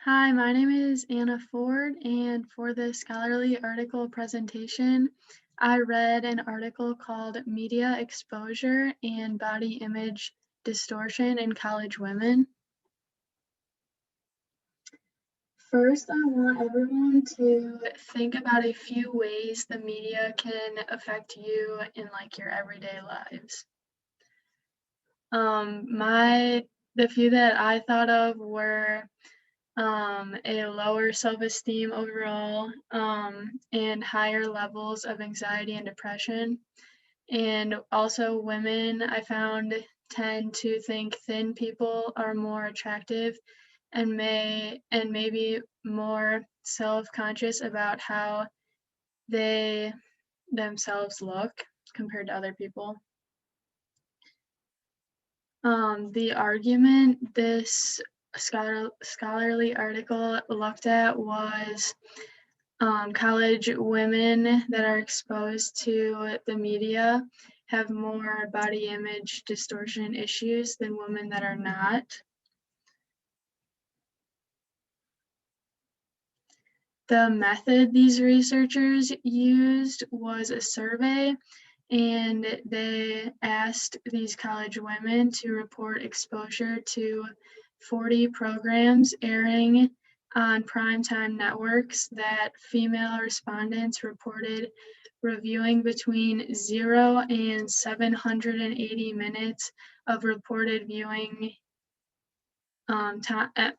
Hi, my name is Anna Ford, and for this scholarly article presentation, I read an article called Media Exposure and Body Image Distortion in College Women. First, I want everyone to think about a few ways the media can affect you in your everyday lives. The few that I thought of were a lower self-esteem overall, and higher levels of anxiety and depression. And also women, I found, tend to think thin people are more attractive and maybe more self-conscious about how they themselves look compared to other people. The argument this scholarly article looked at was college women that are exposed to the media have more body image distortion issues than women that are not. The method these researchers used was a survey, and they asked these college women to report exposure to 40 programs airing on primetime networks that female respondents reported reviewing between 0 and 780 minutes of reported viewing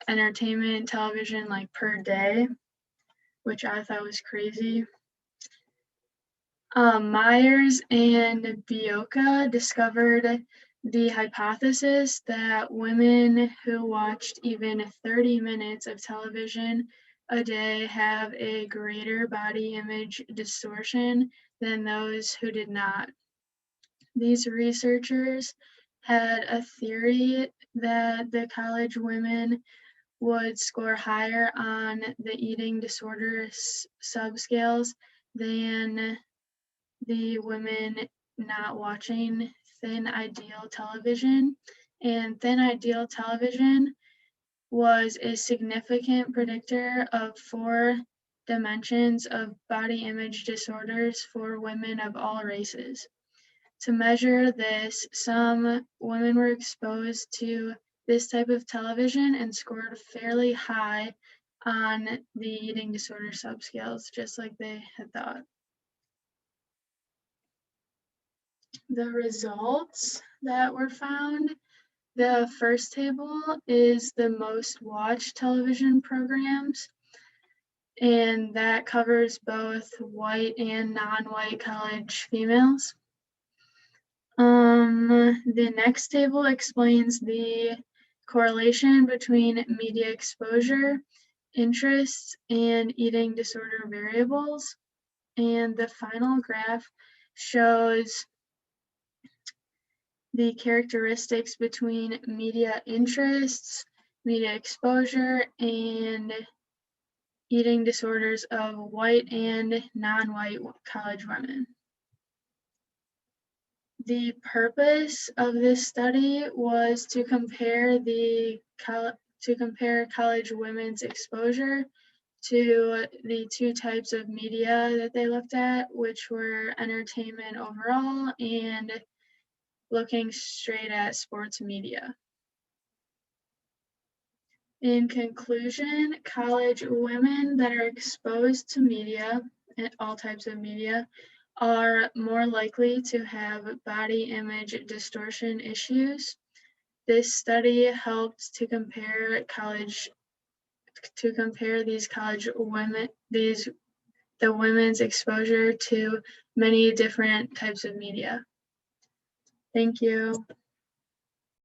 entertainment television per day, which I thought was crazy. Myers and Bioka discovered the hypothesis that women who watched even 30 minutes of television a day have a greater body image distortion than those who did not. These researchers had a theory that the college women would score higher on the eating disorder subscales than the women not watching Thin Ideal television, and Thin Ideal television was a significant predictor of 4 dimensions of body image disorders for women of all races. To measure this, some women were exposed to this type of television and scored fairly high on the eating disorder subscales, just like they had thought. The results that were found, the first table is the most watched television programs, and that covers both white and non-white college females. The next table explains the correlation between media exposure, interests, and eating disorder variables. And the final graph shows the characteristics between media interests, media exposure, and eating disorders of white and non-white college women. The purpose of this study was to compare college women's exposure to the 2 types of media that they looked at, which were entertainment overall and looking straight at sports media. In conclusion, college women that are exposed to media, all types of media, are more likely to have body image distortion issues. This study helped to compare the women's exposure to many different types of media. Thank you.